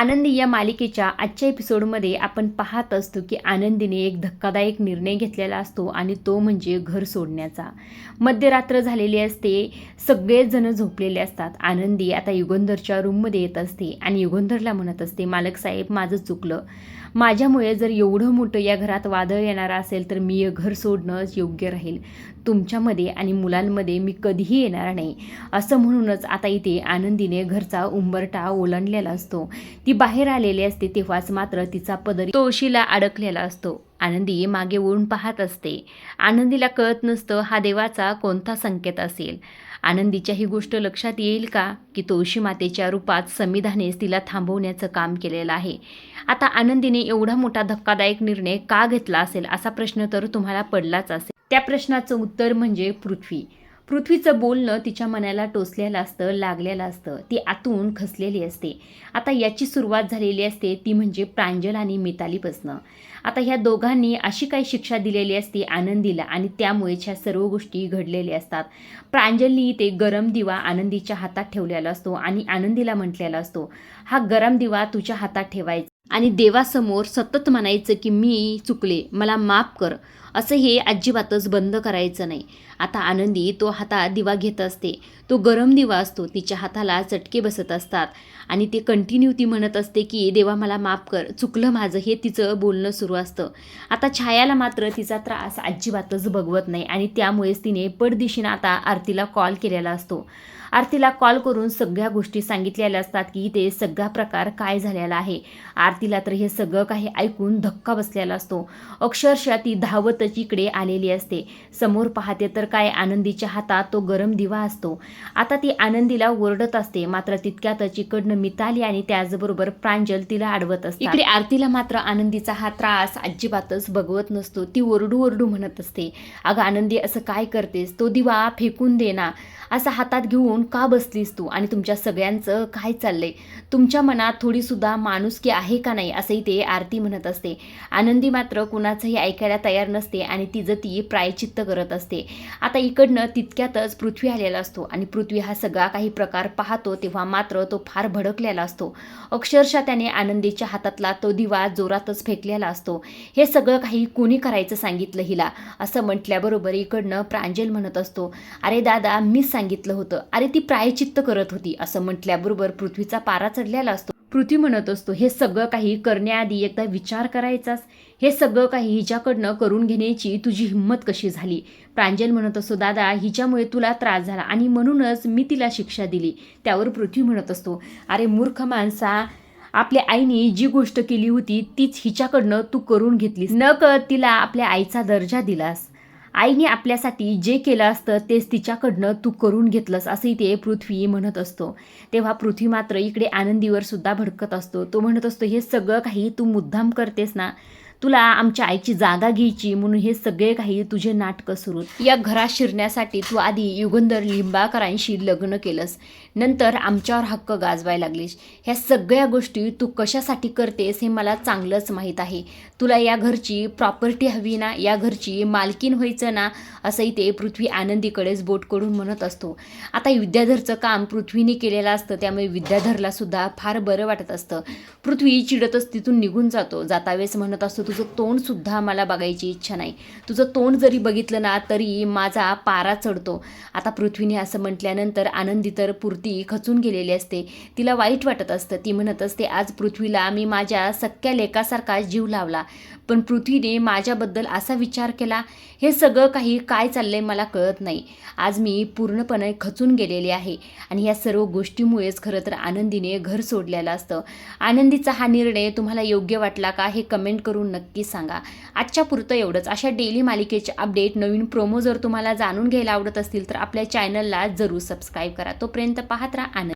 आनंदी या मालिकेच्या आजच्या एपिसोडमध्ये आपण पाहत असतो की आनंदीने एक धक्कादायक निर्णय घेतलेला असतो आणि तो म्हणजे घर सोडण्याचा. मध्यरात्र झालेली असते, सगळेच जण झोपलेले असतात. आनंदी आता युगंधरच्या रूममध्ये येत असते आणि युगंधरला म्हणत असते, मालक साहेब माझं चुकलं. माझ्यामुळे जर एवढं मोठं या घरात वादळ येणार असेल तर मी घर सोडणंच योग्य राहील. तुमच्यामध्ये आणि मुलांमध्ये मी कधीही येणार नाही. असं म्हणूनच आता इथे आनंदीने घरचा उंबरठा ओलांडलेला असतो. ती बाहेर आलेली असते तेव्हाच मात्र तिचा पदर तुळशीला अडकलेला असतो. आनंदी मागे वळून पाहत असते. आनंदीला कळत नसतं हा देवाचा कोणता संकेत असेल. आनंदीच्या ही गोष्ट लक्षात येईल का की तुळशी मातेच्या रूपात संविधानेच तिला थांबवण्याचं काम केलेलं आहे. आता आनंदीने एवढा मोठा धक्कादायक निर्णय का घेतला असेल असा प्रश्न तर तुम्हाला पडलाच असेल. त्या प्रश्नाचं उत्तर म्हणजे पृथ्वीचं बोलणं तिच्या मनाला टोचलेलं असतं, लागलेलं असतं. ती आतून खचलेली असते. आता याची सुरुवात झालेली असते ती म्हणजे प्रांजल आणि मितालीपासनं. आता ह्या दोघांनी अशी काही शिक्षा दिलेली असते आनंदीला आणि त्यामुळेच ह्या सर्व गोष्टी घडलेल्या असतात. प्रांजलनी ते गरम दिवा आनंदीच्या हातात ठेवलेला असतो आणि आनंदीला म्हटलेला असतो, हा गरम दिवा तुझ्या हातात ठेवायचा आणि देवासमोर सतत म्हणायचं की मी चुकले, मला माफ कर. असं हे अजिबातच बंद करायचं नाही. आता आनंदी तो हातात दिवा घेत असते. तो गरम दिवा असतो, तिच्या हाताला चटके बसत असतात आणि ते कंटिन्यू ती म्हणत असते की देवा मला माफ कर, चुकलं माझं, हे तिचं बोलणं सुरू असतं. आता छायाला मात्र तिचा त्रास अजिबातच बघवत नाही आणि त्यामुळेच तिने पडदिशीनं आता आरतीला कॉल केलेला असतो. आरतीला कॉल करून सगळ्या गोष्टी सांगितलेल्या असतात की ते सगळा प्रकार काय झालेला आहे. आरतीला तर हे सगळं काही ऐकून धक्का बसलेला असतो. अक्षरशः ती धावतच इकडे आलेली असते. समोर पाहते तर काय आनंदीच्या हातात तो गरम दिवा असतो. आता ती आनंदीला ओरडत असते, मात्र तितक्यातच इकडनं मिताली आणि त्याचबरोबर प्रांजल तिला अडवत असते. इकडे आरतीला मात्र आनंदीचा हा त्रास अजिबातच बघवत नसतो. ती ओरडू ओरडू म्हणत असते, अगं आनंदी असं काय करतेस, तो दिवा फेकून दे ना, असं हातात घेऊन का बसलीस तू, आणि तुमच्या सगळ्यांचं काय चाललंय, तुमच्या मनात थोडीसुद्धा माणुसकी आहे का नाही, असंही ते आरती म्हणत असते. आनंदी मात्र कुणाचंही ऐकायला तयार नसते आणि तिचं ती प्रायचित्त करत असते. आता इकडनं तितक्यातच पृथ्वी आलेला असतो आणि पृथ्वी हा सगळा काही प्रकार पाहतो तेव्हा मात्र तो फार भडकलेला असतो. अक्षरशः त्याने आनंदीच्या हातातला तो दिवा जोरातच फेकलेला असतो. हे सगळं काही कोणी करायचं सांगितलं हिला, असं म्हटल्याबरोबर इकडनं प्रांजल म्हणत असतो, अरे दादा मीच सांगितलं होतं, अरे ती प्रायचित्त करत होती. असं म्हटल्याबरोबर पृथ्वीचा पारा चढलेला असतो. पृथ्वी म्हणत असतो, हे सगळं काही करण्याआधी एकदा विचार करायचास, हे सगळं काही हिच्याकडनं करून घेण्याची तुझी हिंमत कशी झाली. प्रांजल म्हणत असतो, दादा हिच्यामुळे तुला त्रास झाला आणि म्हणूनच मी तिला शिक्षा दिली. त्यावर पृथ्वी म्हणत असतो, अरे मूर्ख माणसा, आपल्या आईने जी गोष्ट केली होती तीच हिच्याकडनं तू करून घेतलीस, न कळत तिला आपल्या आईचा दर्जा दिलास. आईने आपल्यासाठी जे केलं असतं तेच तिच्याकडनं तू करून घेतलंस, असंही ते पृथ्वी म्हणत असतो. तेव्हा पृथ्वी मात्र इकडे आनंदीवर सुद्धा भडकत असतो. तो म्हणत असतो, हे सगळं काही तू मुद्दाम करतेस ना, तुला आमच्या आईची जागा घ्यायची म्हणून हे सगळे काही तुझे नाटकं सुरू. या घरात शिरण्यासाठी तू आधी युगंधर लिंबाळकरांशी लग्न केलंस, नंतर आमच्यावर हक्क गाजवायला लागलीस. ह्या सगळ्या गोष्टी तू कशासाठी करतेस हे मला चांगलंच माहीत आहे. तुला या घरची प्रॉपर्टी हवी ना, या घरची मालकीन व्हायचं ना, असंही ते पृथ्वी आनंदीकडेच बोट करून म्हणत असतो. आता विद्याधरचं काम पृथ्वीने केलेलं असतं त्यामुळे विद्याधरला सुद्धा फार बरं वाटत असतं. पृथ्वी चिडतच तिथून निघून जातो. जातावेळेस म्हणत असतो, तुझं तोंडसुद्धा मला बघायची इच्छा नाही, तुझं तोंड जरी बघितलं ना तरी माझा पारा चढतो. आता पृथ्वीने असं म्हटल्यानंतर आनंदी तर पुरती खचून गेलेली असते. तिला वाईट वाटत असतं. ती म्हणत असते, आज पृथ्वीला मी माझ्या सख्या लेकासारखा जीव लावला, पण पृथ्वीने माझ्याबद्दल असा विचार केला. हे सगळं काही काय चाललंय मला कळत नाही. आज मी पूर्णपणे खचून गेलेले आहे आणि या सर्व गोष्टीमुळेच खरं तर आनंदीने घर सोडलेलं असतं. आनंदीचा हा निर्णय तुम्हाला योग्य वाटला का हे कमेंट करून नक्की सांगा. आजच्या पुरतं एवढंच. अशा डेली मालिकेचे अपडेट, नवीन प्रोमो जर तुम्हाला जाणून घ्यायला आवडत असतील तर आपल्या चॅनलला जरूर सबस्क्राईब करा. तोपर्यंत पाहत राहा आनंद.